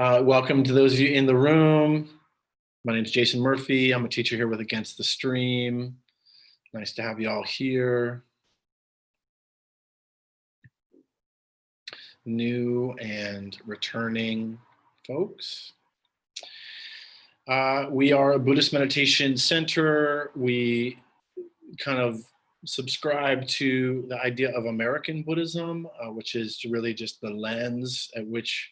Welcome to those of you in the room. My name is Jason Murphy. I'm a teacher here with Against the Stream. Nice to have you all here. New and returning folks. We are a Buddhist meditation center. We kind of subscribe to the idea of American Buddhism, which is really just the lens at which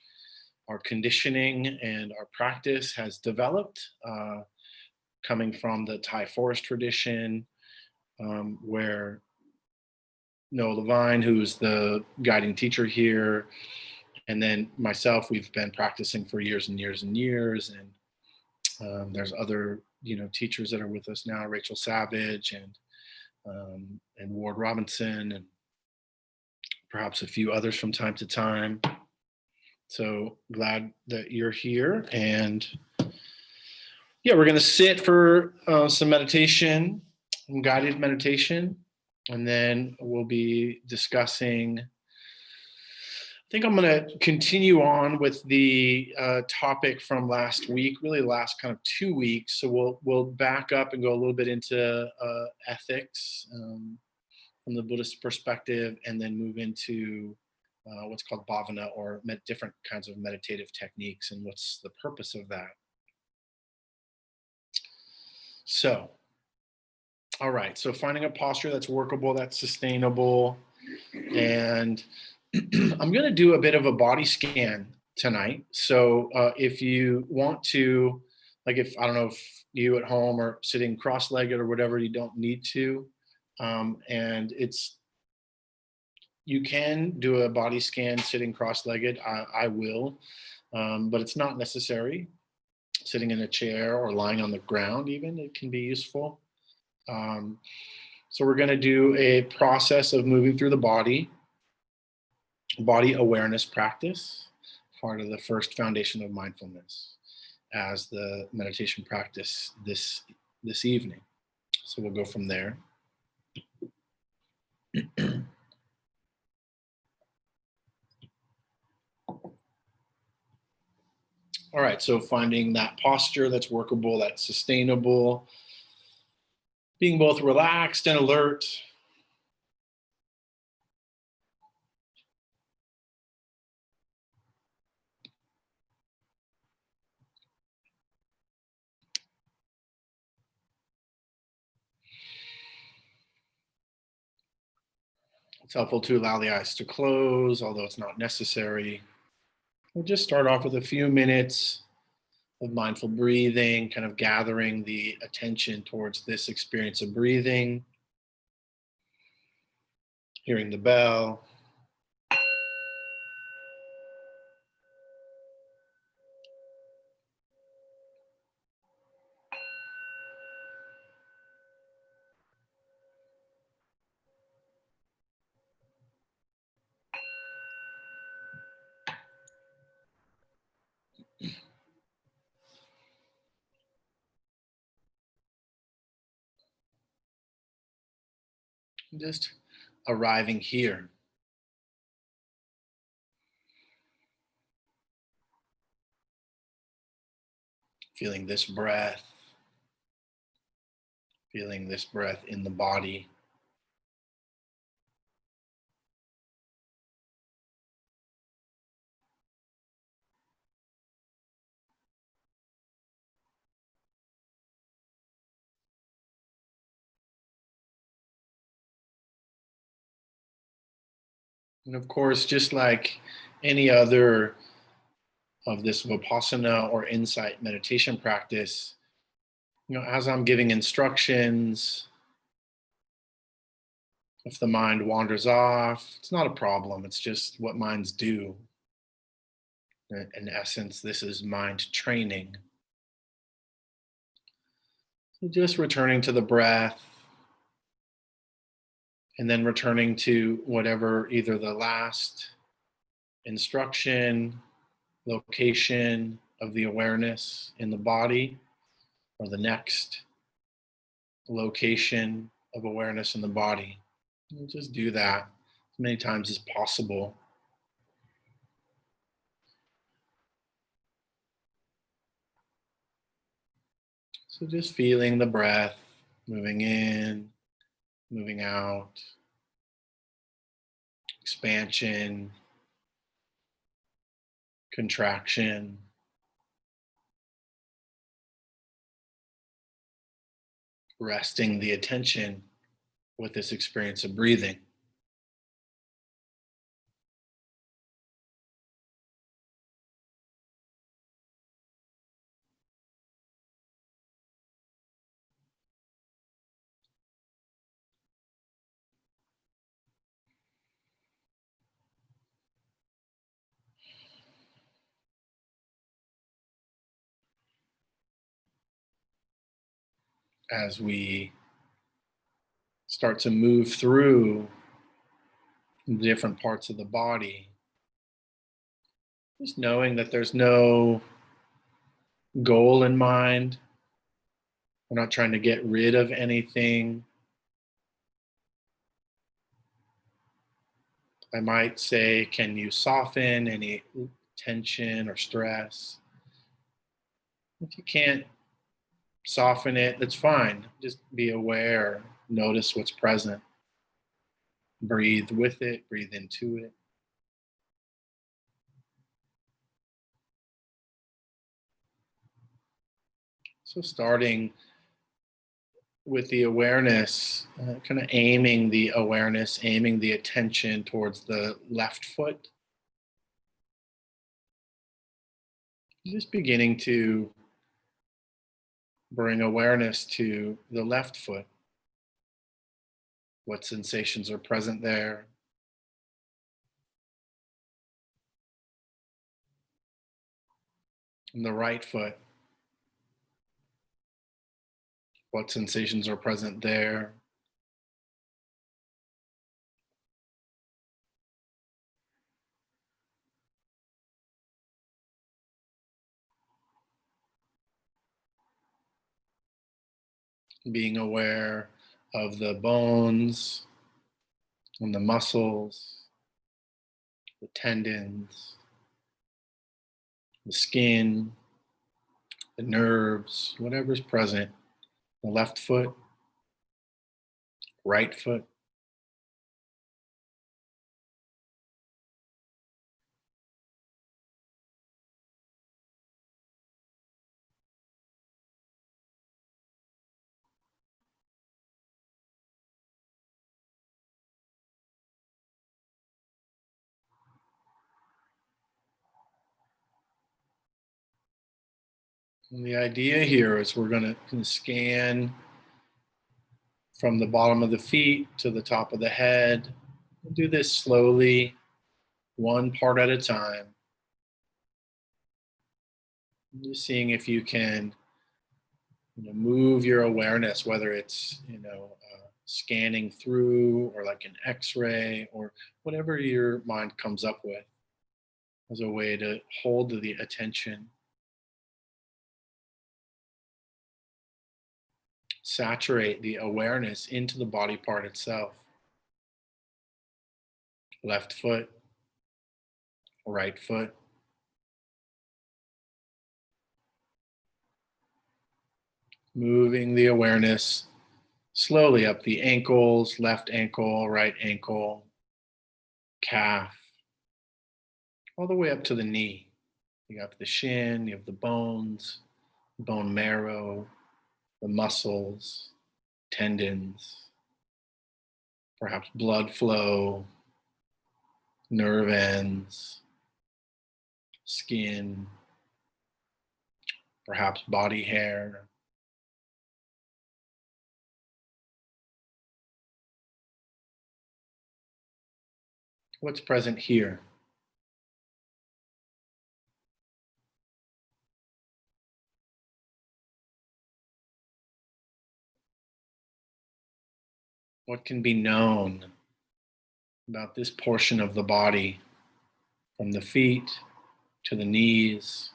our conditioning and our practice has developed, coming from the Thai forest tradition, where Noah Levine, who's the guiding teacher here, and then myself, we've been practicing for years and years and years. And there's other, teachers that are with us now, Rachel Savage and Ward Robinson, and perhaps a few others from time to time. So glad that you're here. And yeah, we're going to sit for some meditation, some guided meditation, and then we'll be discussing. I think I'm going to continue on with the topic from last week, really the last kind of 2 weeks. So we'll back up and go a little bit into ethics from the Buddhist perspective, and then move into what's called bhavana, or different kinds of meditative techniques, and what's the purpose of that. So, all right, so finding a posture that's workable, that's sustainable. And I'm going to do a bit of a body scan tonight. So if you want to, I don't know if you at home are sitting cross-legged or whatever, you don't need to. And you can do a body scan sitting cross-legged. I will, but it's not necessary. Sitting in a chair or lying on the ground even, it can be useful. So we're going to do a process of moving through the body awareness practice, part of the first foundation of mindfulness, as the meditation practice this evening. So we'll go from there. All right, so finding that posture that's workable, that's sustainable, being both relaxed and alert. It's helpful to allow the eyes to close, although it's not necessary. We'll just start off with a few minutes of mindful breathing, kind of gathering the attention towards this experience of breathing, hearing the bell. Just arriving here. Feeling this breath in the body. And of course, just like any other of this Vipassana or insight meditation practice, as I'm giving instructions, if the mind wanders off, it's not a problem. It's just what minds do. In essence, this is mind training. So just returning to the breath, and then returning to whatever, either the last instruction, location of the awareness in the body, or the next location of awareness in the body. And just do that as many times as possible. So just feeling the breath moving in, moving out, expansion, contraction. Resting the attention with this experience of breathing. As we start to move through the different parts of the body, just knowing that there's no goal in mind. We're not trying to get rid of anything. I might say, can you soften any tension or stress? If you can't soften it, that's fine. Just be aware, notice what's present, breathe with it, breathe into it. So, starting with the awareness, kind of aiming the awareness, aiming the attention towards the left foot, just beginning to bring awareness to the left foot. What sensations are present there? And the right foot, what sensations are present there? Being aware of the bones and the muscles, the tendons, the skin, the nerves, whatever's present. The left foot, right foot. And the idea here is we're going to scan from the bottom of the feet to the top of the head. We'll do this slowly, one part at a time. Just seeing if you can move your awareness, whether it's scanning through or like an X-ray or whatever your mind comes up with as a way to hold the attention. Saturate the awareness into the body part itself. Left foot, right foot. Moving the awareness slowly up the ankles, left ankle, right ankle, calf, all the way up to the knee. You have the shin, you have the bones, bone marrow, the muscles, tendons, perhaps blood flow, nerve ends, skin, perhaps body hair. What's present here? What can be known about this portion of the body, from the feet to the knees?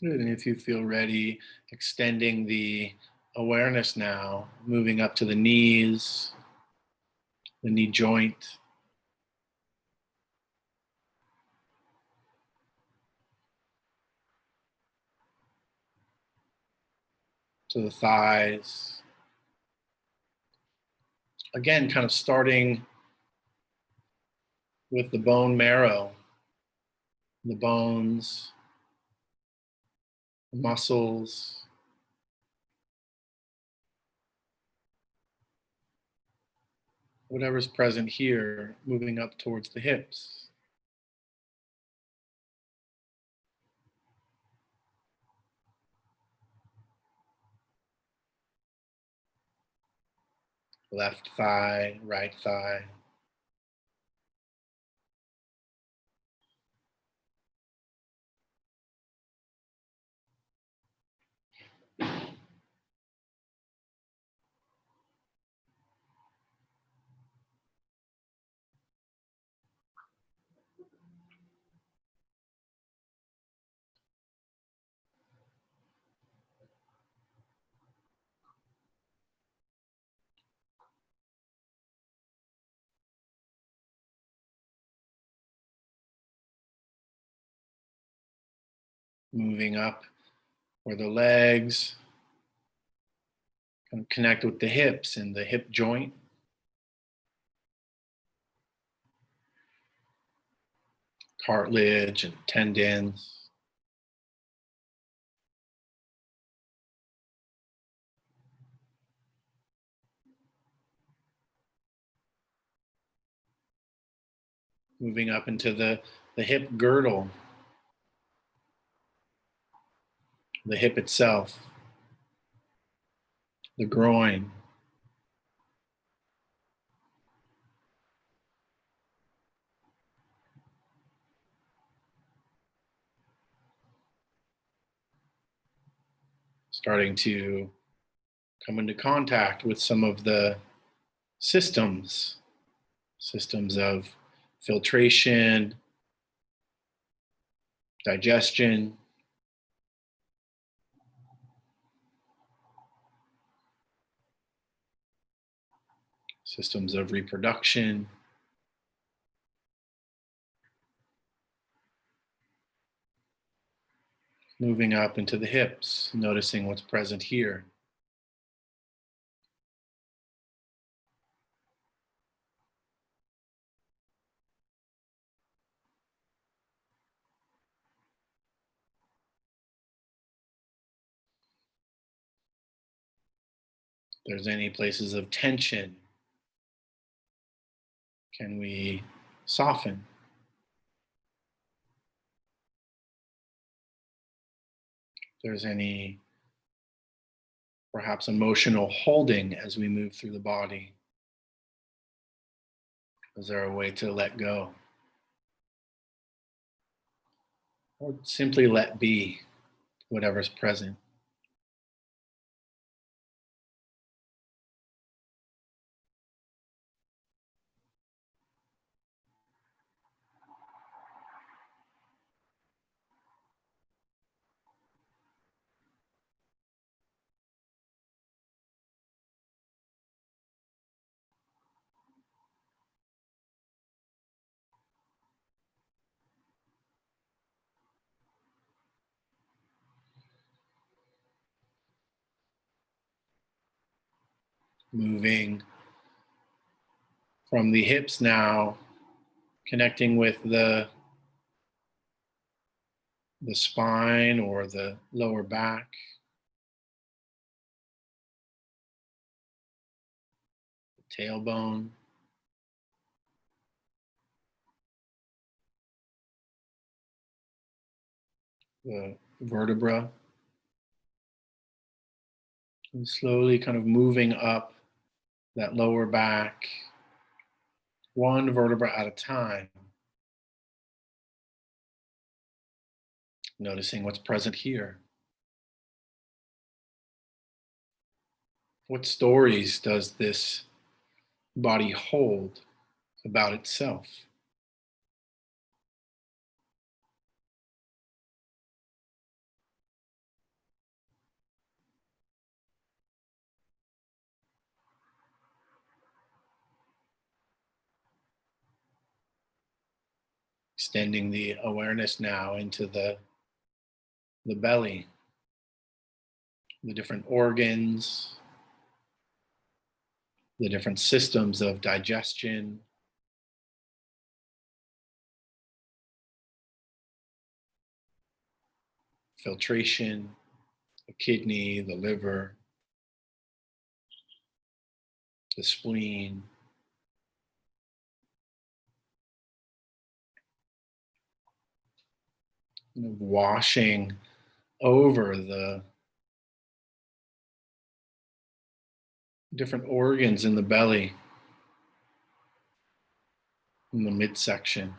Good. And if you feel ready, extending the awareness now, moving up to the knees, the knee joint, to the thighs. Again, kind of starting with the bone marrow, the bones, the muscles, whatever's present here, moving up towards the hips. Left thigh, right thigh. Moving up where the legs kind of connect with the hips and the hip joint. Cartilage and tendons. Moving up into the hip girdle, the hip itself, the groin. Starting to come into contact with some of the systems of filtration, digestion, systems of reproduction. Moving up into the hips, noticing what's present here. If there's any places of tension, can we soften? If there's any perhaps emotional holding as we move through the body, is there a way to let go? Or simply let be whatever's present. Moving from the hips now, connecting with the spine or the lower back, the tailbone, the vertebra, and slowly kind of moving up that lower back, one vertebra at a time, noticing what's present here. What stories does this body hold about itself? Extending the awareness now into the belly, the different organs, the different systems of digestion, filtration, the kidney, the liver, the spleen. Washing over the different organs in the belly, in the midsection.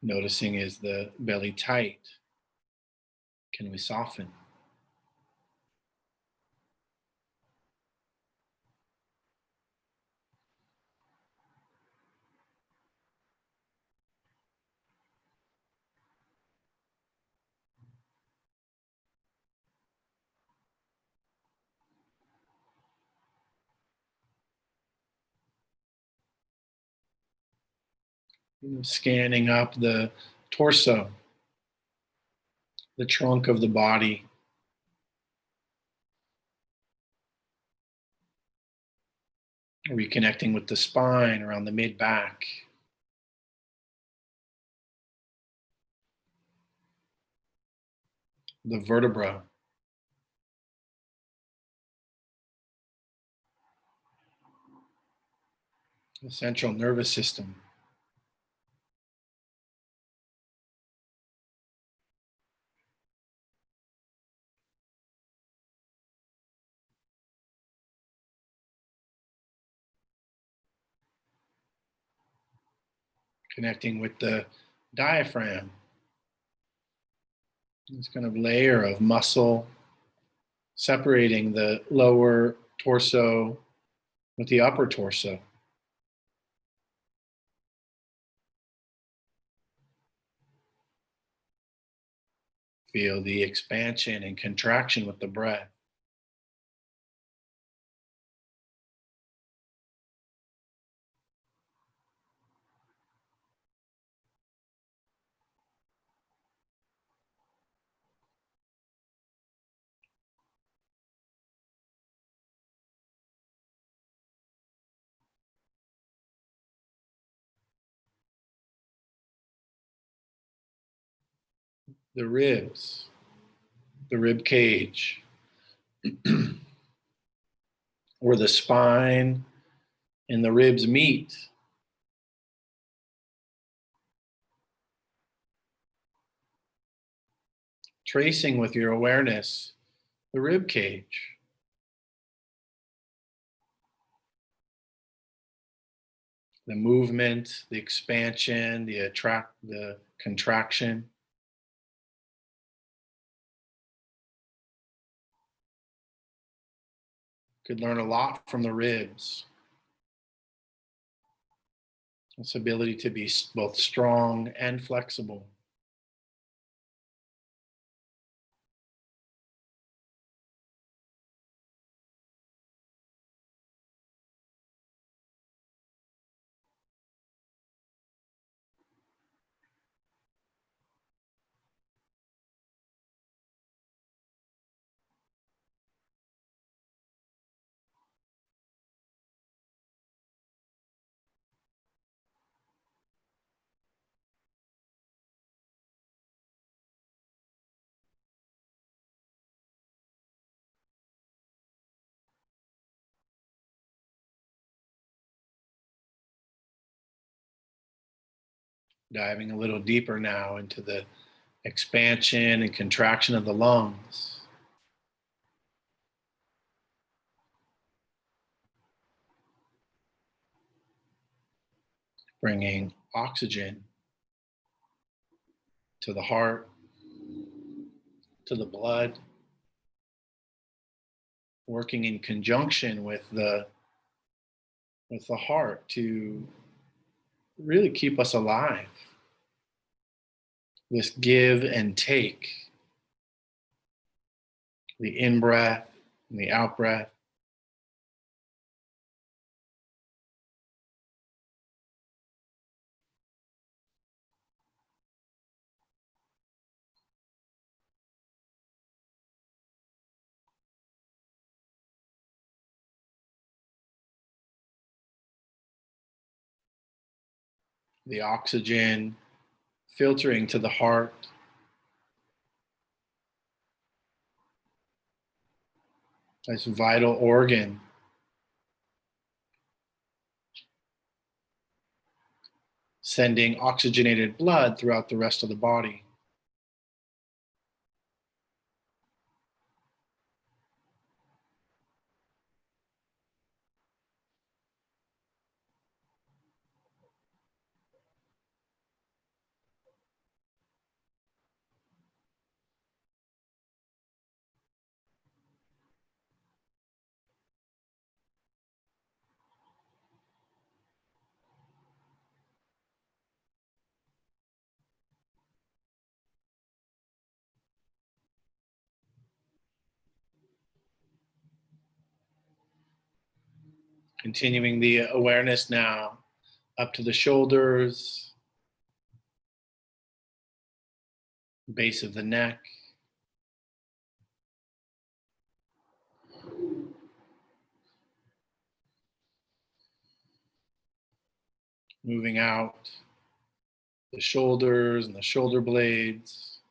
Noticing, is the belly tight? Can we soften? Scanning up the torso, the trunk of the body. Reconnecting with the spine around the mid-back. The vertebra. The central nervous system. Connecting with the diaphragm. This kind of layer of muscle separating the lower torso with the upper torso. Feel the expansion and contraction with the breath. The ribs, the rib cage, where the spine and the ribs meet. Tracing with your awareness the rib cage. The movement, the expansion, the contraction. Could learn a lot from the ribs. Its ability to be both strong and flexible. Diving a little deeper now into the expansion and contraction of the lungs. Bringing oxygen to the heart, to the blood, working in conjunction with the heart to really keep us alive. This give and take, the in-breath and the out-breath. the oxygen filtering to the heart. This vital organ. Sending oxygenated blood throughout the rest of the body. Continuing the awareness now up to the shoulders, base of the neck, moving out the shoulders and the shoulder blades.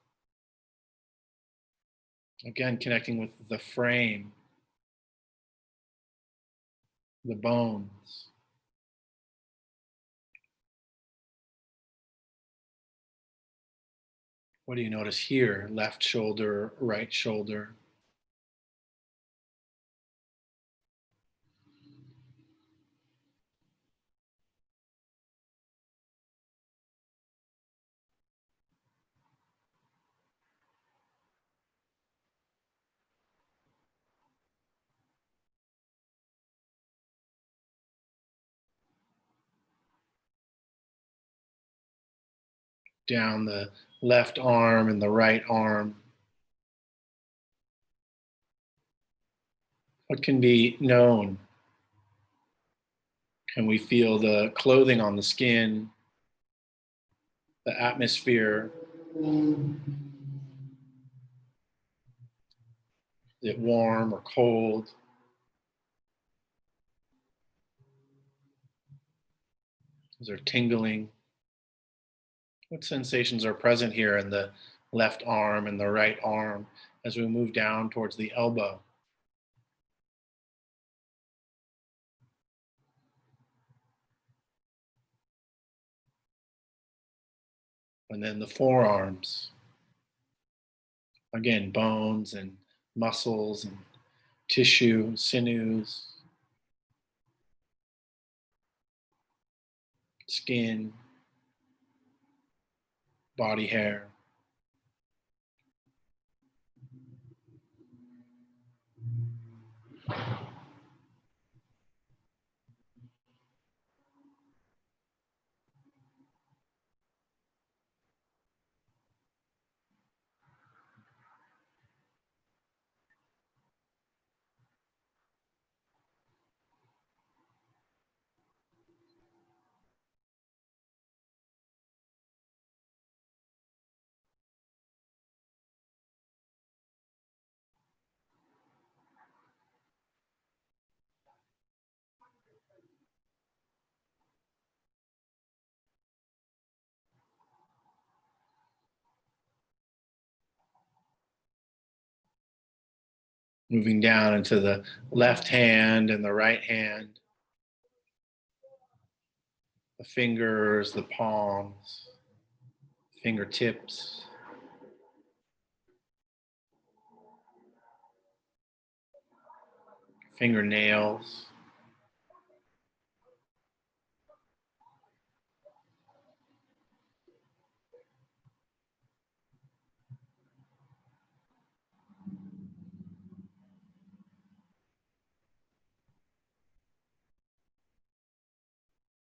Again, connecting with the frame, the bones. What do you notice here? Left shoulder, right shoulder. Down the left arm and the right arm. What can be known? Can we feel the clothing on the skin, the atmosphere? Is it warm or cold? Is there tingling? What sensations are present here in the left arm and the right arm as we move down towards the elbow? And then the forearms. Again, bones and muscles and tissue, sinews, skin, body hair. Moving down into the left hand and the right hand, the fingers, the palms, fingertips, fingernails.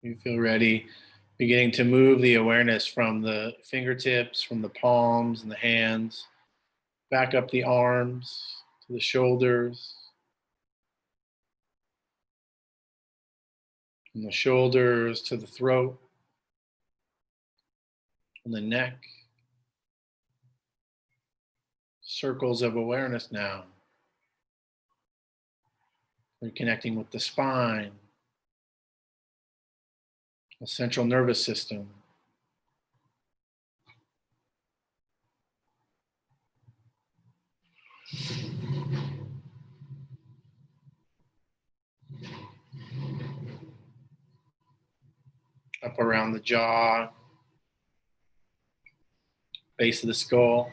You feel ready, beginning to move the awareness from the fingertips, from the palms and the hands, back up the arms to the shoulders, from the shoulders to the throat and the neck. Circles of awareness now. We're with the spine, the central nervous system, up around the jaw, base of the skull.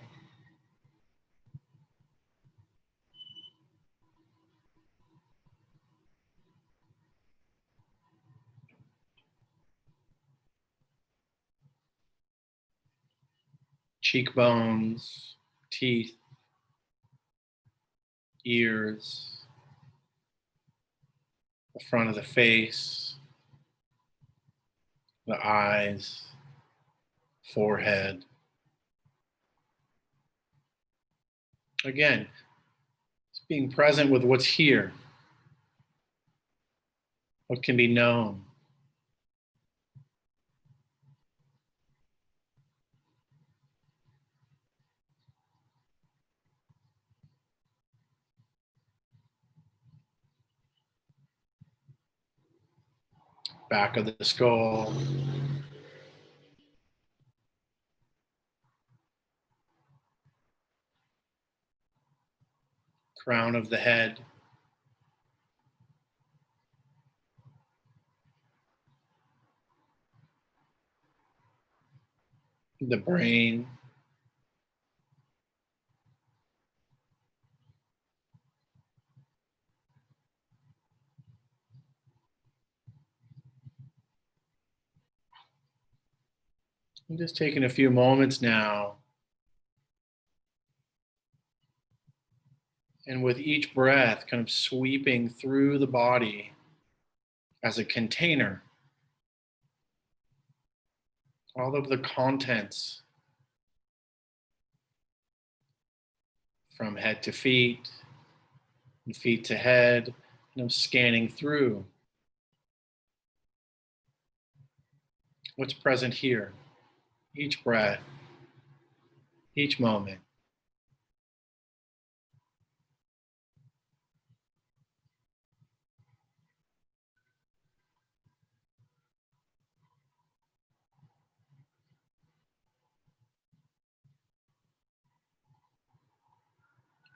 Cheekbones, teeth, ears, the front of the face, the eyes, forehead. Again, it's being present with what's here, what can be known. Back of the skull, crown of the head, the brain, I'm just taking a few moments now, and with each breath, kind of sweeping through the body as a container, all of the contents from head to feet, and feet to head, and I'm scanning through what's present here, each breath, each moment.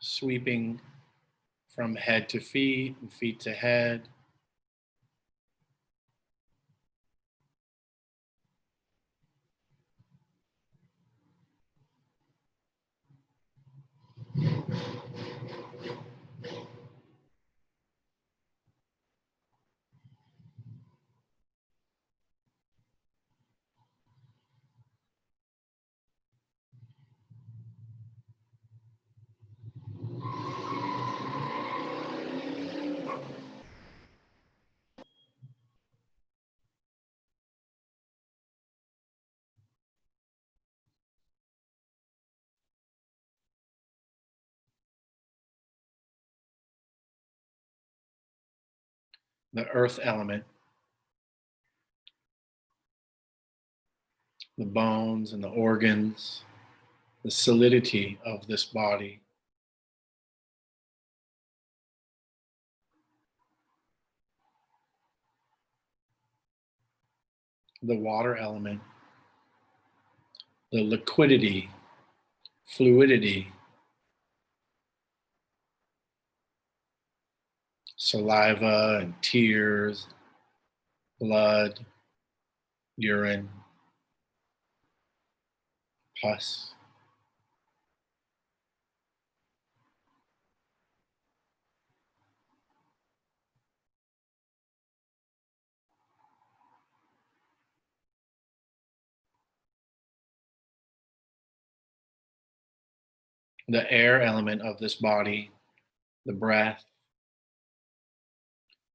Sweeping from head to feet and feet to head. The earth element, the bones and the organs, the solidity of this body. The water element, the liquidity, fluidity, saliva and tears, blood, urine, pus. The air element of this body, the breath,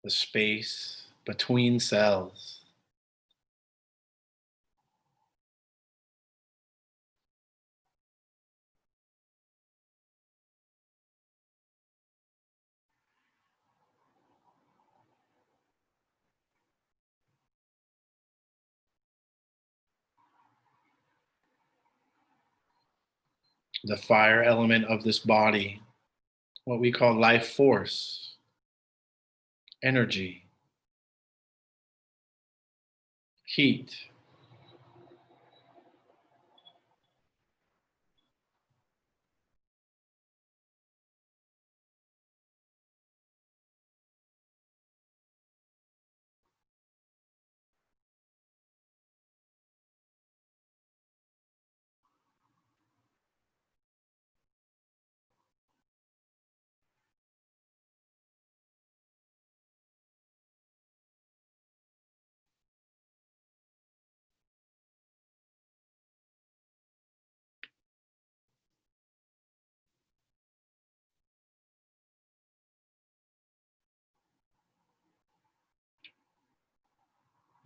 the space between cells. The fire element of this body, what we call life force, energy, heat.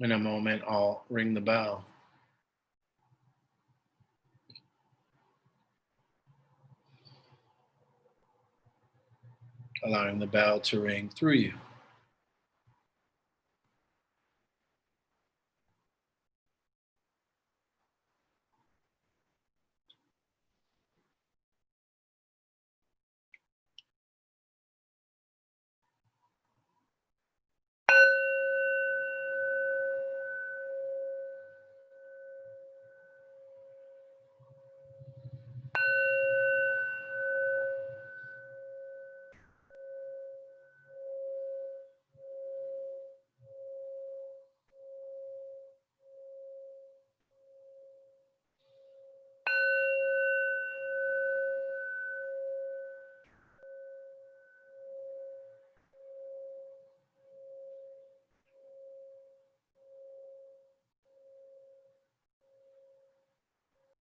In a moment, I'll ring the bell, allowing the bell to ring through you.